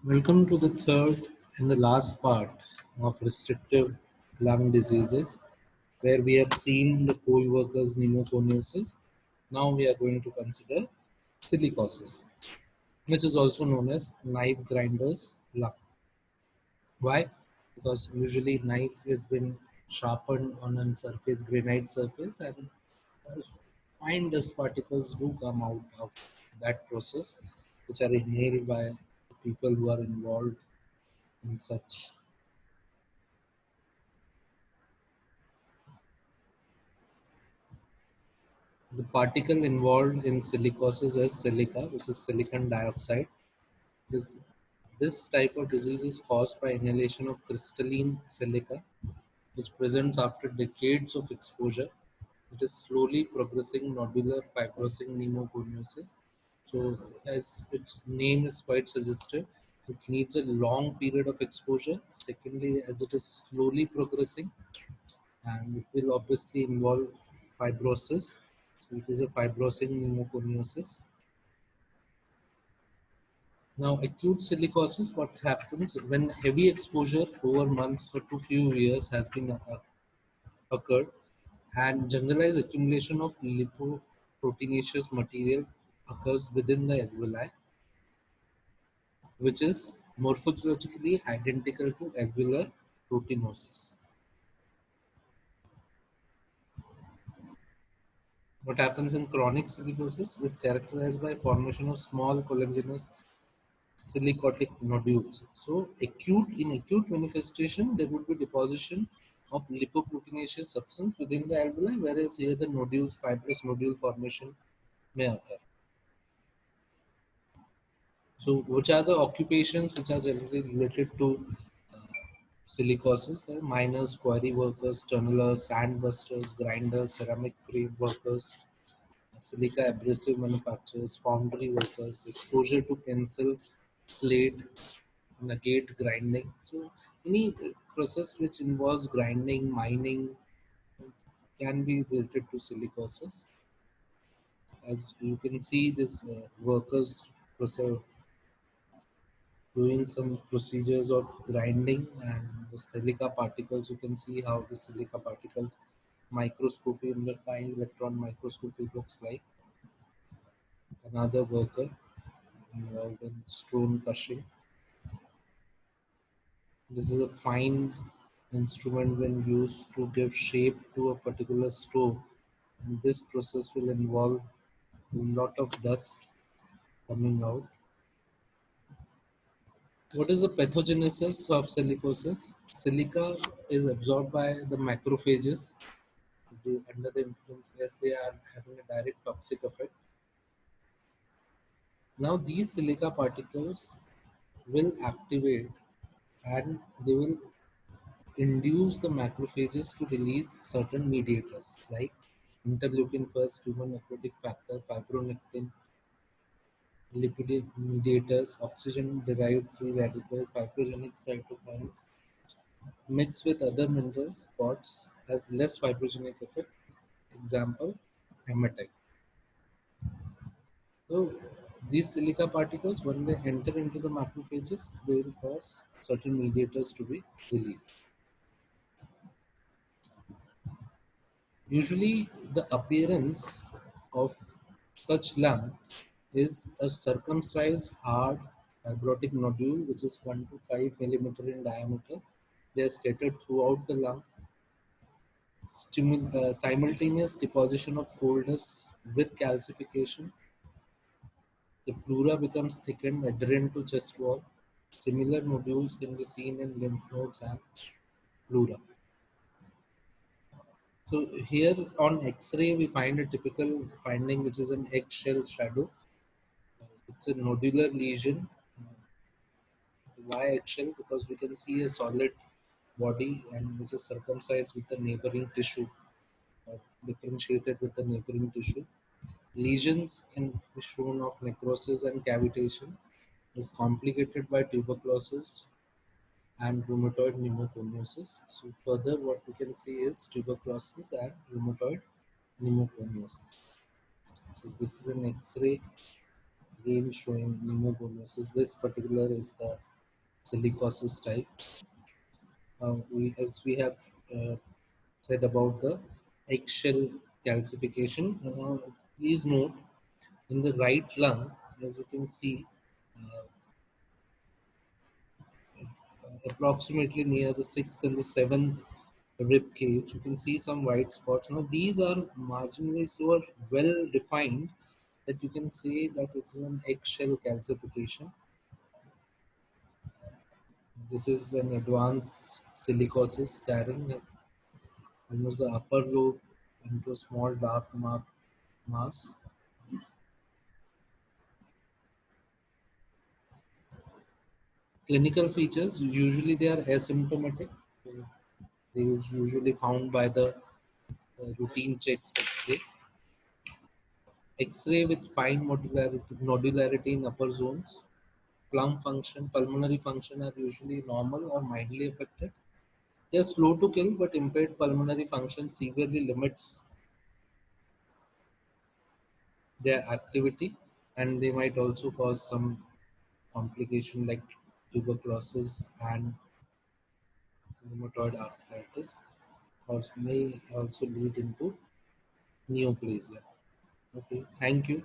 Welcome to the third and the last part of restrictive lung diseases, where we have seen the coal workers' pneumoconiosis. Now we are going to consider silicosis, which is also known as knife grinder's lung. Why? Because usually knife has been sharpened on a surface, granite surface, and uh, fine dust particles do come out of that process, which are inhaled by people who are involved in such. The particle involved in silicosis is silica, which is silicon dioxide. This, this type of disease is caused by inhalation of crystalline silica, which presents after decades of exposure. It is slowly progressing nodular fibrosing pneumoconiosis. So, as its name is quite suggestive, it needs a long period of exposure. Secondly, as it is slowly progressing, and it will obviously involve fibrosis. So it is a fibrosing pneumoconiosis. Now, acute silicosis, what happens when heavy exposure over months or to few years has been occurred, and generalized accumulation of lipoproteinaceous material occurs within the alveoli, which is morphologically identical to alveolar proteinosis. What happens in chronic silicosis is characterized by formation of small collagenous silicotic nodules. So in acute manifestation, there would be deposition of lipoproteinaceous substance within the alveoli, whereas here the nodules, fibrous nodule formation may occur. So which are the occupations which are generally related to silicosis? There are miners, quarry workers, tunnelers, sandbusters, grinders, ceramic frame workers, silica abrasive manufacturers, foundry workers, exposure to pencil, slate, nugget grinding. So any process which involves grinding, mining can be related to silicosis. As you can see, this workers process doing some procedures of grinding and the silica particles. You can see how the silica particles microscopy in the fine electron microscopy looks like. Another worker involved in stone crushing. This is a fine instrument when used to give shape to a particular stone. And this process will involve a lot of dust coming out. What is the pathogenesis of silicosis? Silica is absorbed by the macrophages under the influence as they are having a direct toxic effect. Now these silica particles will activate and they will induce the macrophages to release certain mediators like interleukin first, tumor necrotic factor, fibronectin, lipid mediators, oxygen derived free radical, fibrogenic cytokines, mixed with other minerals, spots has less fibrogenic effect. Example, hematite. So these silica particles, when they enter into the macrophages, they will cause certain mediators to be released. Usually, the appearance of such lung is a circumcised hard fibrotic nodule which is 1 to 5 millimeter in diameter. They are scattered throughout the lung. Simultaneous deposition of coal dust with calcification. The pleura becomes thickened, adherent to chest wall. Similar nodules can be seen in lymph nodes and pleura. So here on X-ray, we find a typical finding, which is an eggshell shadow. It's a nodular lesion. Why eggshell? Because we can see a solid body and which is circumcised with the neighboring tissue, differentiated with the neighboring tissue. Lesions can be shown of necrosis and cavitation. Is complicated by tuberculosis and rheumatoid pneumoconiosis. So further, what we can see is tuberculosis and rheumatoid pneumoconiosis. So this is an X-ray again showing pneumoconiosis. This particular is the silicosis types. As we have uh, said about the eggshell calcification, please note in the right lung, as you can see, uh, approximately near the sixth and the seventh rib cage, you can see some white spots. Now these are marginally so well defined that you can say that it's an eggshell calcification. This is an advanced silicosis scarring of almost the upper lobe into a small dark mass. Clinical features, usually they are asymptomatic. They is usually found by the routine chest X-ray. X-ray with fine nodularity in upper zones. Pulmonary function are usually normal or mildly affected. They are slow to kill, but impaired pulmonary function severely limits their activity, and they might also cause some complication like tuberculosis and rheumatoid arthritis, or may also lead into neoplasia. Okay, thank you.